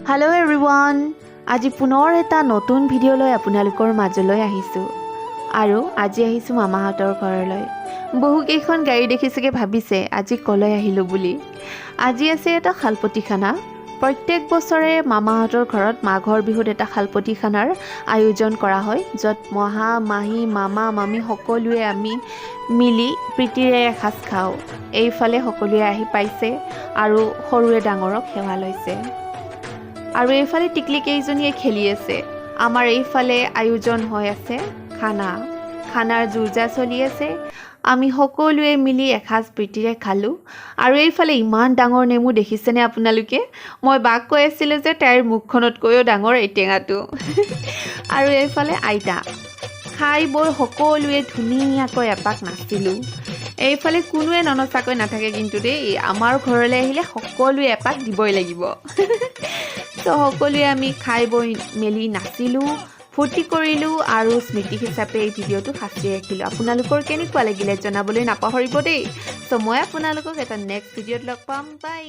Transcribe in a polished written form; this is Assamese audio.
Hello everyone! আজি পুনৰ এটা নতুন ভিডিঅ' লৈ আপোনালোকৰ মাজলৈ আহিছোঁ আৰু আজি আহিছোঁ মামাহঁতৰ ঘৰলৈ। বহুকেইখন গাড়ী দেখিছেগে ভাবিছে আজি কলৈ আহিলোঁ বুলি। আজি আছে এটা শালপতিখানা। প্ৰত্যেক বছৰে মামাহঁতৰ ঘৰত মাঘৰ বিহুত এটা শালপতিখানাৰ আয়োজন কৰা হয়, য'ত মহা মাহী মামা মামী সকলোৱে আমি মিলি প্ৰীতিৰে এসাঁজ খাওঁ। এইফালে সকলোৱে আহি পাইছে আৰু সৰুৱে ডাঙৰক সেৱা লৈছে। আৰু এইফালে টিকলি কেইজনীয়ে খেলি আছে। আমাৰ এইফালে আয়োজন হৈ আছে খানাৰ জুজা চলি আছে। আমি সকলোৱে মিলি এসাঁজ প্ৰীতিৰে খালোঁ। আৰু এইফালে ইমান ডাঙৰ নেমু দেখিছেনে আপোনালোকে? মই বাক কৈ আছিলোঁ যে তাইৰ মুখখনতকৈও ডাঙৰ এই টেঙাটো। আৰু এইফালে আইতা খাই বৈ সকলোৱে ধুনীয়াকৈ এপাক নাচিলোঁ। এইফালে কোনোৱে ননচাকৈ নাথাকে কিন্তু দেই, আমাৰ ঘৰলৈ আহিলে সকলোৱে এপাক দিবই লাগিব। তো সকলোৱে আমি খাই বৈ মেলি নাচিলোঁ, ফূৰ্তি কৰিলোঁ আৰু স্মৃতি হিচাপে এই ভিডিঅ'টো সাঁচি ৰাখিলোঁ। আপোনালোকৰ কেনেকুৱা লাগিলে জনাবলৈ নাপাহৰিব দেই। চ' মই আপোনালোকক এটা নেক্সট ভিডিঅ'ত লগ পাম। বাই।